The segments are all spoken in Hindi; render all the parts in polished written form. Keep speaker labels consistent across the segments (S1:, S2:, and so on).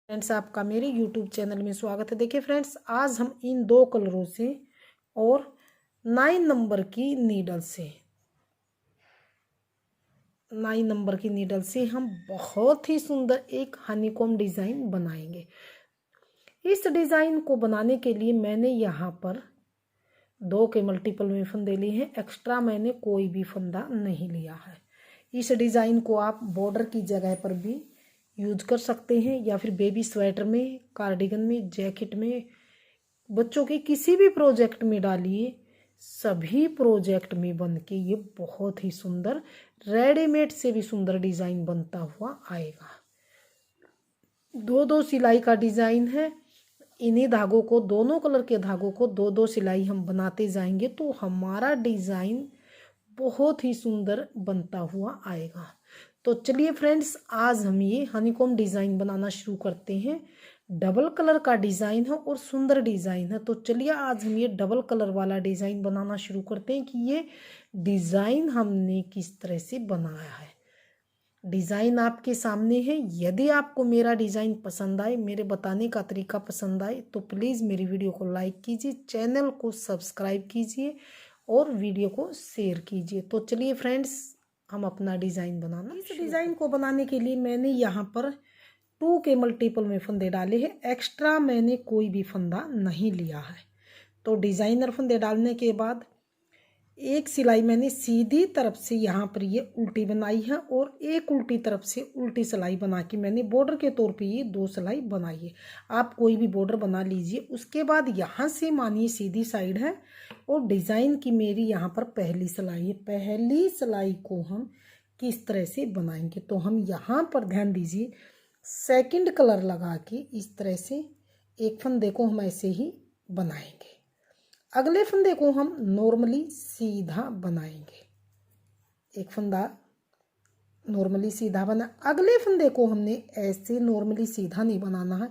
S1: फ्रेंड्स, आपका मेरे YouTube चैनल में स्वागत है। देखिए फ्रेंड्स, आज हम इन दो कलरों से और 9 नंबर की नीडल से हम बहुत ही सुंदर एक हनीकॉम्ब डिज़ाइन बनाएंगे। इस डिज़ाइन को बनाने के लिए मैंने यहाँ पर 2 के मल्टीपल में फंदे लिए हैं। एक्स्ट्रा मैंने कोई भी फंदा नहीं लिया है। इस डिज़ाइन को आप बॉर्डर की जगह पर भी यूज कर सकते हैं या फिर बेबी स्वेटर में, कार्डिगन में, जैकेट में, बच्चों के किसी भी प्रोजेक्ट में डालिए। सभी प्रोजेक्ट में बन के ये बहुत ही सुंदर, रेडीमेड से भी सुंदर डिज़ाइन बनता हुआ आएगा। 2-2 सिलाई का डिज़ाइन है। इन्हीं धागों को, दोनों कलर के धागों को 2-2 सिलाई हम बनाते जाएंगे तो हमारा डिज़ाइन बहुत ही सुंदर बनता हुआ आएगा। तो चलिए फ्रेंड्स, आज हम ये हनीकॉम्ब डिज़ाइन बनाना शुरू करते हैं। डबल कलर का डिज़ाइन है और सुंदर डिज़ाइन है। तो चलिए आज हम ये डबल कलर वाला डिज़ाइन बनाना शुरू करते हैं कि ये डिज़ाइन हमने किस तरह से बनाया है। डिज़ाइन आपके सामने है। यदि आपको मेरा डिज़ाइन पसंद आए, मेरे बताने का तरीका पसंद आए तो प्लीज़ मेरी वीडियो को लाइक कीजिए, चैनल को सब्सक्राइब कीजिए और वीडियो को शेयर कीजिए। तो चलिए फ्रेंड्स, हम अपना डिज़ाइन बनाना। इस डिज़ाइन को बनाने के लिए मैंने यहाँ पर 2 के मल्टीपल में फंदे डाले हैं। एक्स्ट्रा मैंने कोई भी फंदा नहीं लिया है। तो डिज़ाइनर फंदे डालने के बाद एक सिलाई मैंने सीधी तरफ से यहाँ पर ये उल्टी बनाई है और एक उल्टी तरफ से उल्टी सिलाई बना के मैंने बॉर्डर के तौर पे ये 2 सिलाई बनाई है। आप कोई भी बॉर्डर बना लीजिए। उसके बाद यहाँ से मानिए सीधी साइड है और डिज़ाइन की मेरी यहाँ पर पहली सिलाई है। पहली सिलाई को हम किस तरह से बनाएंगे तो हम यहाँ पर ध्यान दीजिए, सेकंड कलर लगा के इस तरह से एक फंदे को हम ऐसे ही बनाएंगे। अगले फंदे को हम नॉर्मली सीधा बनाएंगे। एक फंदा नॉर्मली सीधा बना, अगले फंदे को हमने ऐसे नॉर्मली सीधा नहीं बनाना है।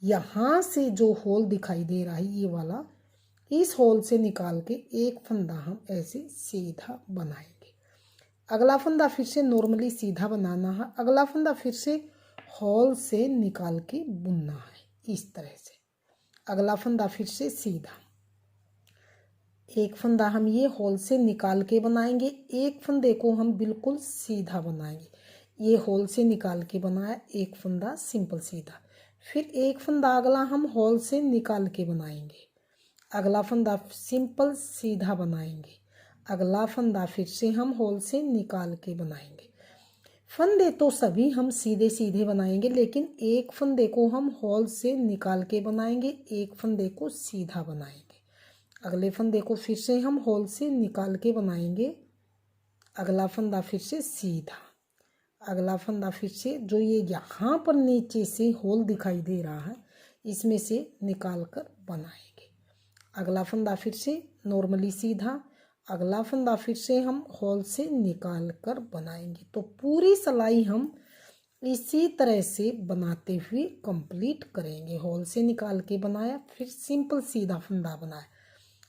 S1: यहाँ से जो होल दिखाई दे रहा है ये वाला, इस होल से निकाल के एक फंदा हम ऐसे सीधा बनाएंगे। अगला फंदा फिर से नॉर्मली सीधा बनाना है। अगला फंदा फिर से होल से निकाल के बुनना है इस तरह से। अगला फंदा फिर से सीधा, एक फंदा हम ये होल से निकाल के बनाएंगे। एक फंदे को हम बिल्कुल सीधा बनाएंगे। ये होल से निकाल के बनाया, एक फंदा सिंपल सीधा। फिर एक फंदा अगला हम होल से निकाल के बनाएंगे। अगला फंदा सिंपल सीधा बनाएंगे। अगला फंदा फिर से हम होल से निकाल के बनाएंगे। फंदे तो सभी हम सीधे सीधे बनाएंगे, लेकिन एक फंदे को हम होल से निकाल के बनाएंगे, एक फंदे को सीधा बनाएंगे। अगले फंदे को फिर से हम होल से निकाल के बनाएंगे। अगला फंदा फिर से सीधा, अगला फंदा फिर से जो ये यहाँ पर नीचे से होल दिखाई दे रहा है इसमें से निकाल कर बनाएंगे। अगला फंदा फिर से नॉर्मली सीधा, अगला फंदा फिर से हम होल से निकाल कर बनाएंगे। तो पूरी सिलाई हम इसी तरह से बनाते हुए कंप्लीट करेंगे। होल से निकाल के बनाया, फिर सिंपल सीधा फंदा बनाया,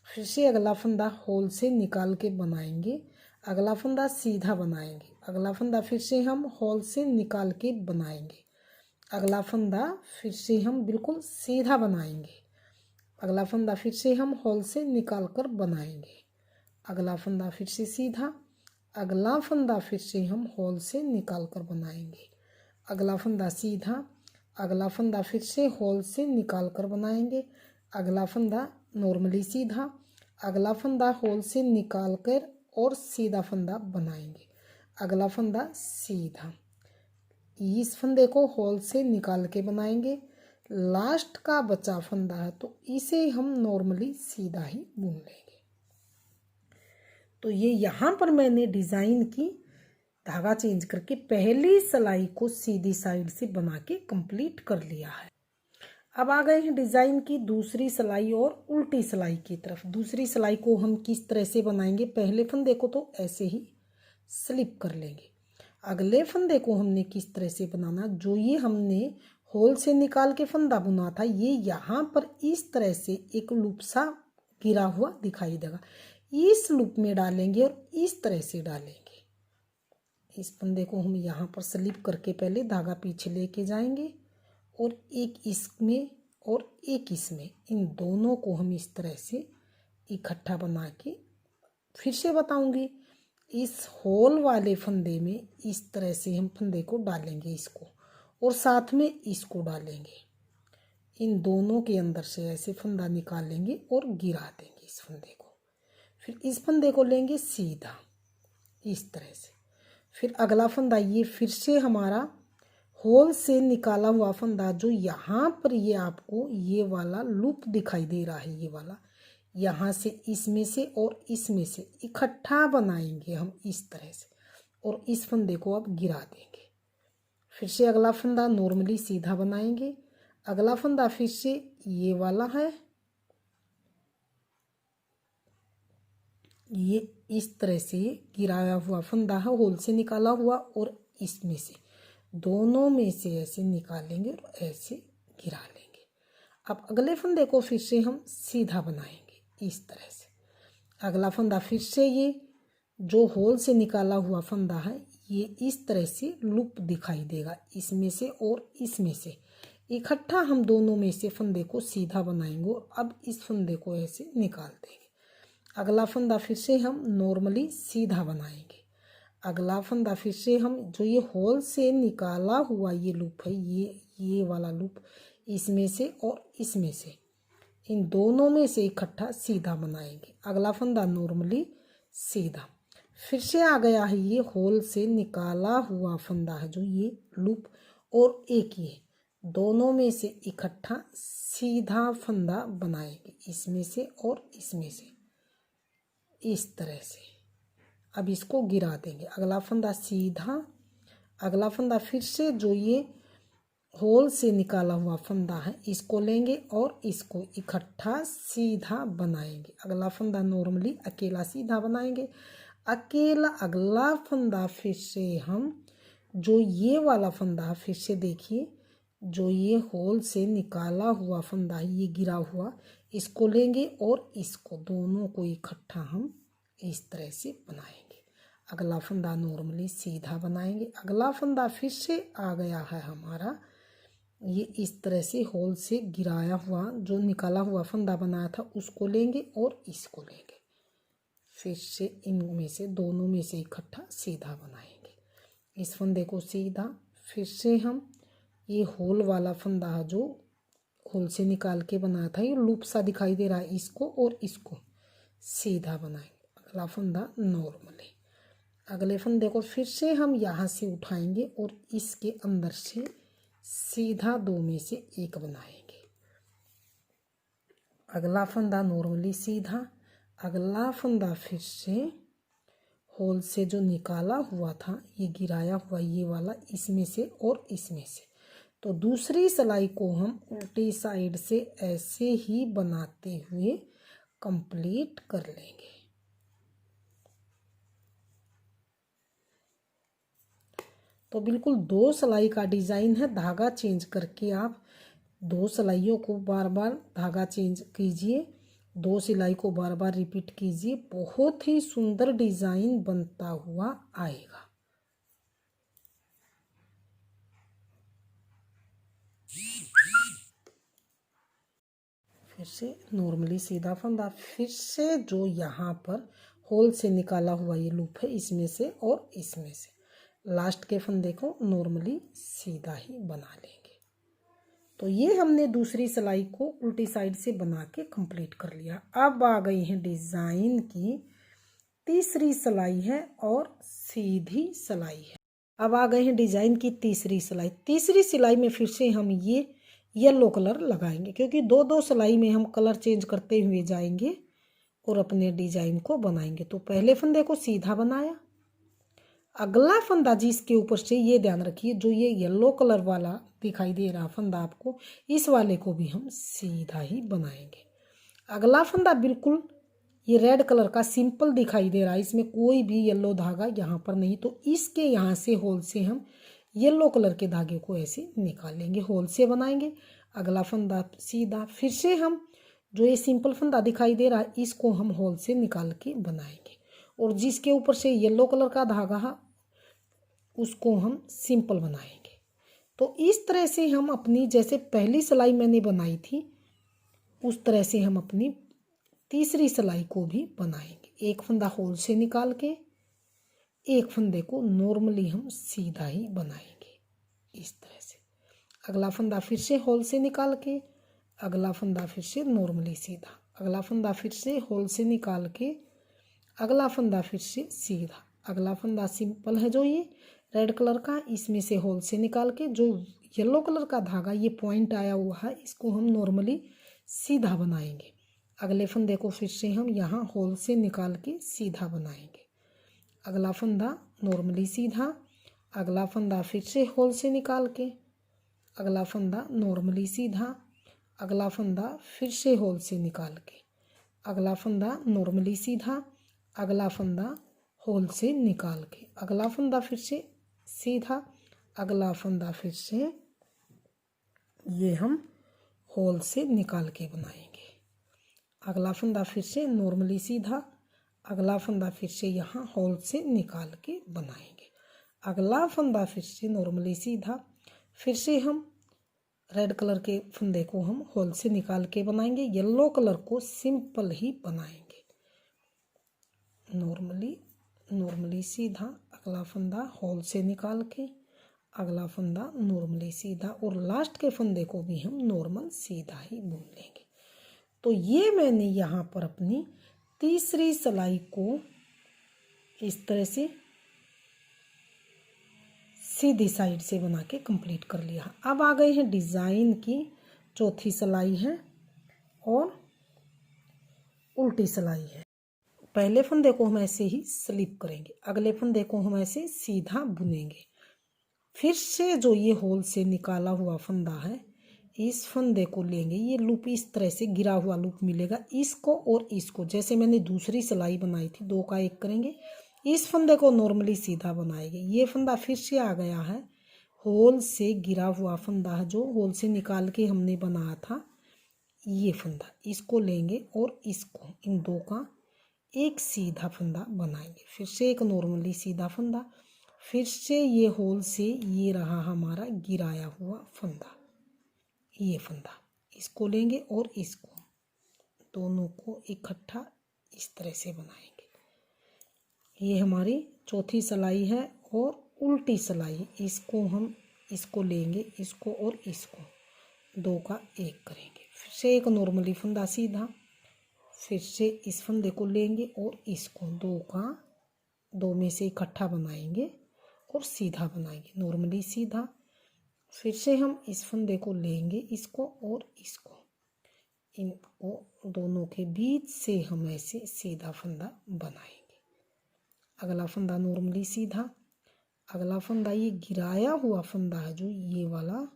S1: फिर से अगला फंदा होल से निकाल के बनाएंगे, अगला फंदा सीधा बनाएंगे, अगला फंदा फिर से हम होल से निकाल के बनाएंगे, अगला फंदा फिर से हम बिल्कुल सीधा बनाएंगे, अगला फंदा फिर से हम होल से निकाल कर बनाएंगे, अगला फंदा फिर से सीधा, अगला फंदा फिर से हम होल से निकाल कर बनाएंगे, अगला फंदा सीधा, अगला फंदा फिर से होल से निकाल कर बनाएंगे, अगला फंदा नॉर्मली सीधा, अगला फंदा होल से निकाल कर और सीधा फंदा बनाएंगे, अगला फंदा सीधा। इस फंदे को होल से निकाल के बनाएंगे। लास्ट का बचा फंदा है तो इसे हम नॉर्मली सीधा ही बुन लेंगे। तो ये यहाँ पर मैंने डिज़ाइन की धागा चेंज करके पहली सिलाई को सीधी साइड से बना के कंप्लीट कर लिया है। अब आ गए हैं डिज़ाइन की दूसरी सिलाई और उल्टी सिलाई की तरफ। दूसरी सिलाई को हम किस तरह से बनाएंगे, पहले फंदे को तो ऐसे ही स्लिप कर लेंगे। अगले फंदे को हमने किस तरह से बनाना, जो ये हमने होल से निकाल के फंदा बुना था ये यहाँ पर इस तरह से एक लूप सा गिरा हुआ दिखाई देगा, इस लूप में डालेंगे और इस तरह से डालेंगे। इस फंदे को हम यहाँ पर स्लिप करके पहले धागा पीछे लेके जाएंगे और एक इसमें और एक इसमें, इन दोनों को हम इस तरह से इकट्ठा बना के फिर से बताऊंगी। इस होल वाले फंदे में इस तरह से हम फंदे को डालेंगे इसको, और साथ में इसको डालेंगे। इन दोनों के अंदर से ऐसे फंदा निकाल लेंगे और गिरा देंगे इस फंदे को। फिर इस फंदे को लेंगे सीधा इस तरह से। फिर अगला फंदा, ये फिर से हमारा होल से निकाला हुआ फंदा, जो यहाँ पर ये आपको ये वाला लूप दिखाई दे रहा है, ये वाला, यहाँ से इसमें से और इसमें से इकट्ठा बनाएंगे हम इस तरह से, और इस फंदे को अब गिरा देंगे। फिर से अगला फंदा नॉर्मली सीधा बनाएंगे। अगला फंदा फिर से ये वाला है, ये इस तरह से गिराया हुआ फंदा है, होल से निकाला हुआ, और इसमें से दोनों में से ऐसे निकालेंगे और ऐसे गिरा लेंगे। अब अगले फंदे को फिर से हम सीधा बनाएंगे इस तरह से। अगला फंदा फिर से ये जो होल से निकाला हुआ फंदा है, ये इस तरह से लूप दिखाई देगा, इसमें से और इसमें से इकट्ठा हम दोनों में से फंदे को सीधा बनाएंगे, और अब इस फंदे को ऐसे निकाल देंगे। अगला फंदा फिर से हम नॉर्मली सीधा बनाएंगे। अगला फंदा फिर से हम जो ये होल से निकाला हुआ ये लूप है, ये वाला लूप, इसमें से और इसमें से, इन दोनों में से इकट्ठा सीधा बनाएंगे। अगला फंदा नॉर्मली सीधा। फिर से आ गया है ये होल से निकाला हुआ फंदा है, जो ये लूप और एक ये, दोनों में से इकट्ठा सीधा फंदा बनाएंगे, इसमें से और इसमें से इस तरह से। अब इसको गिरा देंगे। अगला फंदा सीधा। अगला फंदा फिर से जो ये होल से निकाला हुआ फंदा है, इसको लेंगे और इसको इकट्ठा सीधा बनाएंगे। अगला फंदा नॉर्मली अकेला सीधा बनाएंगे। अकेला अगला फंदा फिर से हम जो ये वाला फंदा, फिर से देखिए, जो ये होल से निकाला हुआ फंदा है, ये गिरा हुआ, इसको लेंगे और इसको दोनों को इकट्ठा हम इस तरह से बनाएंगे। अगला फंदा नॉर्मली सीधा बनाएंगे। अगला फंदा फिर से आ गया है हमारा, ये इस तरह से होल से गिराया हुआ जो निकाला हुआ फंदा बनाया था, उसको लेंगे और इसको लेंगे, फिर से इनमें से दोनों में से इकट्ठा सीधा बनाएंगे। इस फंदे को सीधा, फिर से हम ये होल वाला फंदा जो होल से निकाल के बनाया था, ये लूप सा दिखाई दे रहा है, इसको और इसको सीधा बनाएंगे। अगला फंदा नॉर्मली। अगले फंदे को फिर से हम यहाँ से उठाएंगे और इसके अंदर से सीधा दो में से एक बनाएंगे। अगला फंदा नॉर्मली सीधा। अगला फंदा फिर से होल से जो निकाला हुआ था, ये गिराया हुआ ये वाला, इसमें से और इसमें से, तो दूसरी सिलाई को हम उल्टी साइड से ऐसे ही बनाते हुए कंप्लीट कर लेंगे। तो बिल्कुल दो सिलाई का डिज़ाइन है, धागा चेंज करके आप दो सिलाइयों को बार बार धागा चेंज कीजिए, दो सिलाई को बार बार रिपीट कीजिए, बहुत ही सुंदर डिज़ाइन बनता हुआ आएगा। फिर से नॉर्मली सीधा फंदा, फिर से जो यहाँ पर होल से निकाला हुआ ये लूप है, इसमें से और इसमें से लास्ट के फंदे को नॉर्मली सीधा ही बना लेंगे। तो ये हमने दूसरी सिलाई को उल्टी साइड से बना के कंप्लीट कर लिया। अब आ गई है डिज़ाइन की तीसरी सिलाई है और सीधी सिलाई है। अब आ गए हैं डिज़ाइन की तीसरी सिलाई। तीसरी सिलाई में फिर से हम ये येलो कलर लगाएंगे, क्योंकि दो दो सिलाई में हम कलर चेंज करते हुए जाएंगे और अपने डिज़ाइन को बनाएंगे। तो पहले फंदे को सीधा बनाया, अगला फंदा जिसके ऊपर से, ये ध्यान रखिए, जो ये येलो कलर वाला दिखाई दे रहा फंदा आपको, इस वाले को भी हम सीधा ही बनाएंगे। अगला फंदा बिल्कुल ये रेड कलर का सिंपल दिखाई दे रहा है, इसमें कोई भी येलो धागा यहाँ पर नहीं, तो इसके यहाँ से होल से हम येलो कलर के धागे को ऐसे निकालेंगे, होल से बनाएंगे। अगला फंदा सीधा, फिर से हम जो ये सिंपल फंदा दिखाई दे रहा है, इसको हम होल से निकाल के बनाएंगे, और जिसके ऊपर से येलो कलर का धागा है उसको हम सिंपल बनाएंगे। तो इस तरह से हम अपनी जैसे पहली सिलाई मैंने बनाई थी उस तरह से हम अपनी तीसरी सिलाई को भी बनाएंगे। एक फंदा होल से निकाल के एक फंदे को नॉर्मली हम सीधा ही बनाएंगे इस तरह से। अगला फंदा फिर से होल से निकाल के, अगला फंदा फिर से नॉर्मली सीधा, अगला फंदा फिर से होल से निकाल के, अगला फंदा फिर से सीधा, अगला फंदा सिंपल है जो ये रेड कलर का, इसमें से होल से निकाल के जो येलो कलर का धागा ये पॉइंट आया हुआ है इसको हम नॉर्मली सीधा बनाएंगे। अगले फंदे को फिर से हम यहाँ होल से निकाल के सीधा बनाएंगे। अगला फंदा नॉर्मली सीधा, अगला फंदा फिर से होल से निकाल के, अगला फंदा नॉर्मली सीधा, अगला फंदा फिर से होल से निकाल के, अगला फंदा नॉर्मली सीधा, अगला फंदा होल से निकाल के, अगला फंदा फिर से सीधा, अगला फंदा फिर से ये हम होल से निकाल के बनाएंगे। अगला फंदा फिर से नॉर्मली सीधा, अगला फंदा फिर से यहाँ होल से निकाल के बनाएंगे। अगला फंदा फिर से नॉर्मली सीधा, फिर से हम रेड कलर के फंदे को हम होल से निकाल के बनाएंगे, येलो कलर को सिंपल ही बनाएंगे। नॉर्मली सीधा, अगला फंदा होल से निकाल के, अगला फंदा नॉर्मली सीधा और लास्ट के फंदे को भी हम नॉर्मल सीधा ही बुन लेंगे। तो ये मैंने यहाँ पर अपनी तीसरी सिलाई को इस तरह से सीधी साइड से बना के कंप्लीट कर लिया। अब आ गए हैं डिज़ाइन की चौथी सिलाई है और उल्टी सिलाई है। पहले फंदे को हम ऐसे ही स्लिप करेंगे, अगले फंदे को हम ऐसे सीधा बुनेंगे। फिर से जो ये होल से निकाला हुआ फंदा है इस फंदे को लेंगे, ये लूप इस तरह से गिरा हुआ लूप मिलेगा, इसको और इसको जैसे मैंने दूसरी सिलाई बनाई थी दो का एक करेंगे, इस फंदे को नॉर्मली सीधा बनाएंगे। ये फंदा फिर से आ गया है होल से गिरा हुआ फंदा है जो होल से निकाल के हमने बनाया था, ये फंदा इसको लेंगे और इसको इन दो का एक सीधा फंदा बनाएंगे। फिर से एक नॉर्मली सीधा फंदा, फिर से ये होल से ये रहा हमारा गिराया हुआ फंदा, ये फंदा इसको लेंगे और इसको दोनों को इकट्ठा इस तरह से बनाएंगे। ये हमारी चौथी सिलाई है और उल्टी सिलाई, इसको हम इसको लेंगे, इसको और इसको दो का एक करेंगे। फिर से एक नॉर्मली फंदा सीधा, फिर से इस फंदे को लेंगे और इसको दो में से इकट्ठा बनाएंगे और सीधा बनाएंगे, नॉर्मली सीधा। फिर से हम इस फंदे को लेंगे, इसको और इसको, इनको दोनों के बीच से हम ऐसे सीधा फंदा बनाएंगे। अगला फंदा नॉर्मली सीधा, अगला फंदा ये गिराया हुआ फंदा है जो ये वाला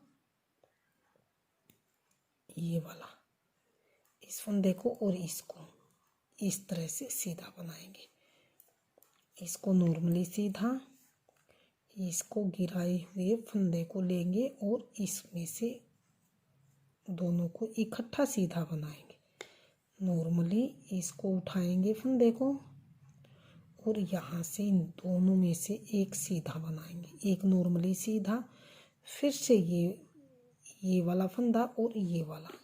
S1: इस फंदे को और इसको इस तरह से सीधा बनाएंगे। इसको नॉर्मली सीधा, इसको गिराए हुए फंदे को लेंगे और इसमें से दोनों को इकट्ठा सीधा बनाएंगे। नॉर्मली इसको उठाएंगे फंदे को और यहाँ से इन दोनों में से एक सीधा बनाएंगे, एक नॉर्मली सीधा, फिर से ये वाला फंदा और ये वाला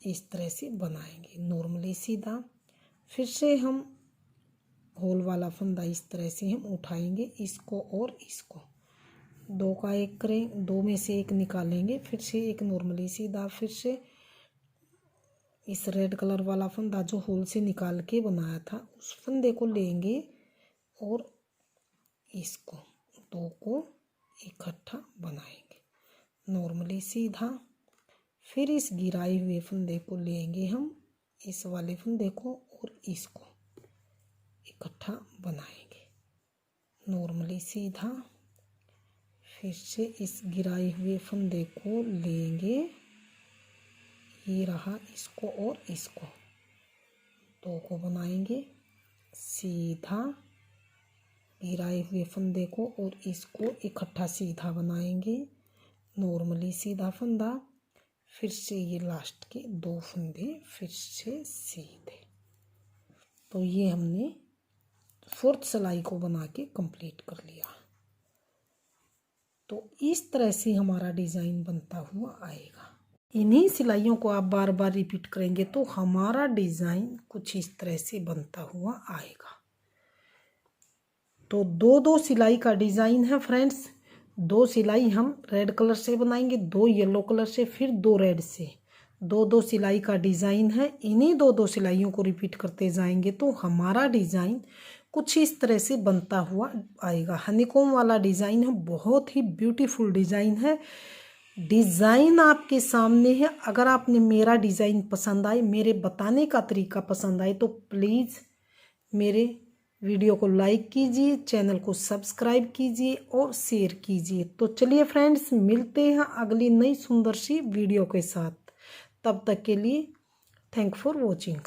S1: इस तरह से बनाएंगे, नॉर्मली सीधा। फिर से हम होल वाला फंदा इस तरह से हम उठाएंगे, इसको और इसको दो का एक करें, दो में से एक निकालेंगे, फिर से एक नॉर्मली सीधा, फिर से इस रेड कलर वाला फंदा जो होल से निकाल के बनाया था उस फंदे को लेंगे और इसको दो को इकट्ठा बनाएंगे, नॉर्मली सीधा। फिर इस गिराए हुए फंदे को लेंगे हम, इस वाले फंदे को और इसको इकट्ठा बनाएंगे, नॉर्मली सीधा। फिर से इस गिराए हुए फंदे को लेंगे, ये रहा, इसको और इसको दो को बनाएंगे सीधा, गिराए हुए फंदे को और इसको इकट्ठा सीधा बनाएंगे, नॉर्मली सीधा फंदा। फिर से ये लास्ट के दो फंदे फिर से सीधे। तो ये हमने फोर्थ सिलाई को बना के कंप्लीट कर लिया। तो इस तरह से हमारा डिज़ाइन बनता हुआ आएगा। इन्हीं सिलाइयों को आप बार बार रिपीट करेंगे तो हमारा डिज़ाइन कुछ इस तरह से बनता हुआ आएगा। तो दो दो सिलाई का डिज़ाइन है फ्रेंड्स। 2 सिलाई हम रेड कलर से बनाएंगे, 2 येलो कलर से, फिर 2 रेड से। 2 सिलाई का डिज़ाइन है। इन्हीं 2 सिलाइयों को रिपीट करते जाएंगे तो हमारा डिज़ाइन कुछ इस तरह से बनता हुआ आएगा। हनीकॉम वाला डिज़ाइन है, बहुत ही ब्यूटीफुल डिज़ाइन है। डिज़ाइन आपके सामने है। अगर आपने मेरा डिज़ाइन पसंद आए, मेरे बताने का तरीका पसंद आए तो प्लीज़ मेरे वीडियो को लाइक कीजिए, चैनल को सब्सक्राइब कीजिए और शेयर कीजिए। तो चलिए फ्रेंड्स, मिलते हैं अगली नई सुंदर सी वीडियो के साथ। तब तक के लिए थैंक फॉर वॉचिंग।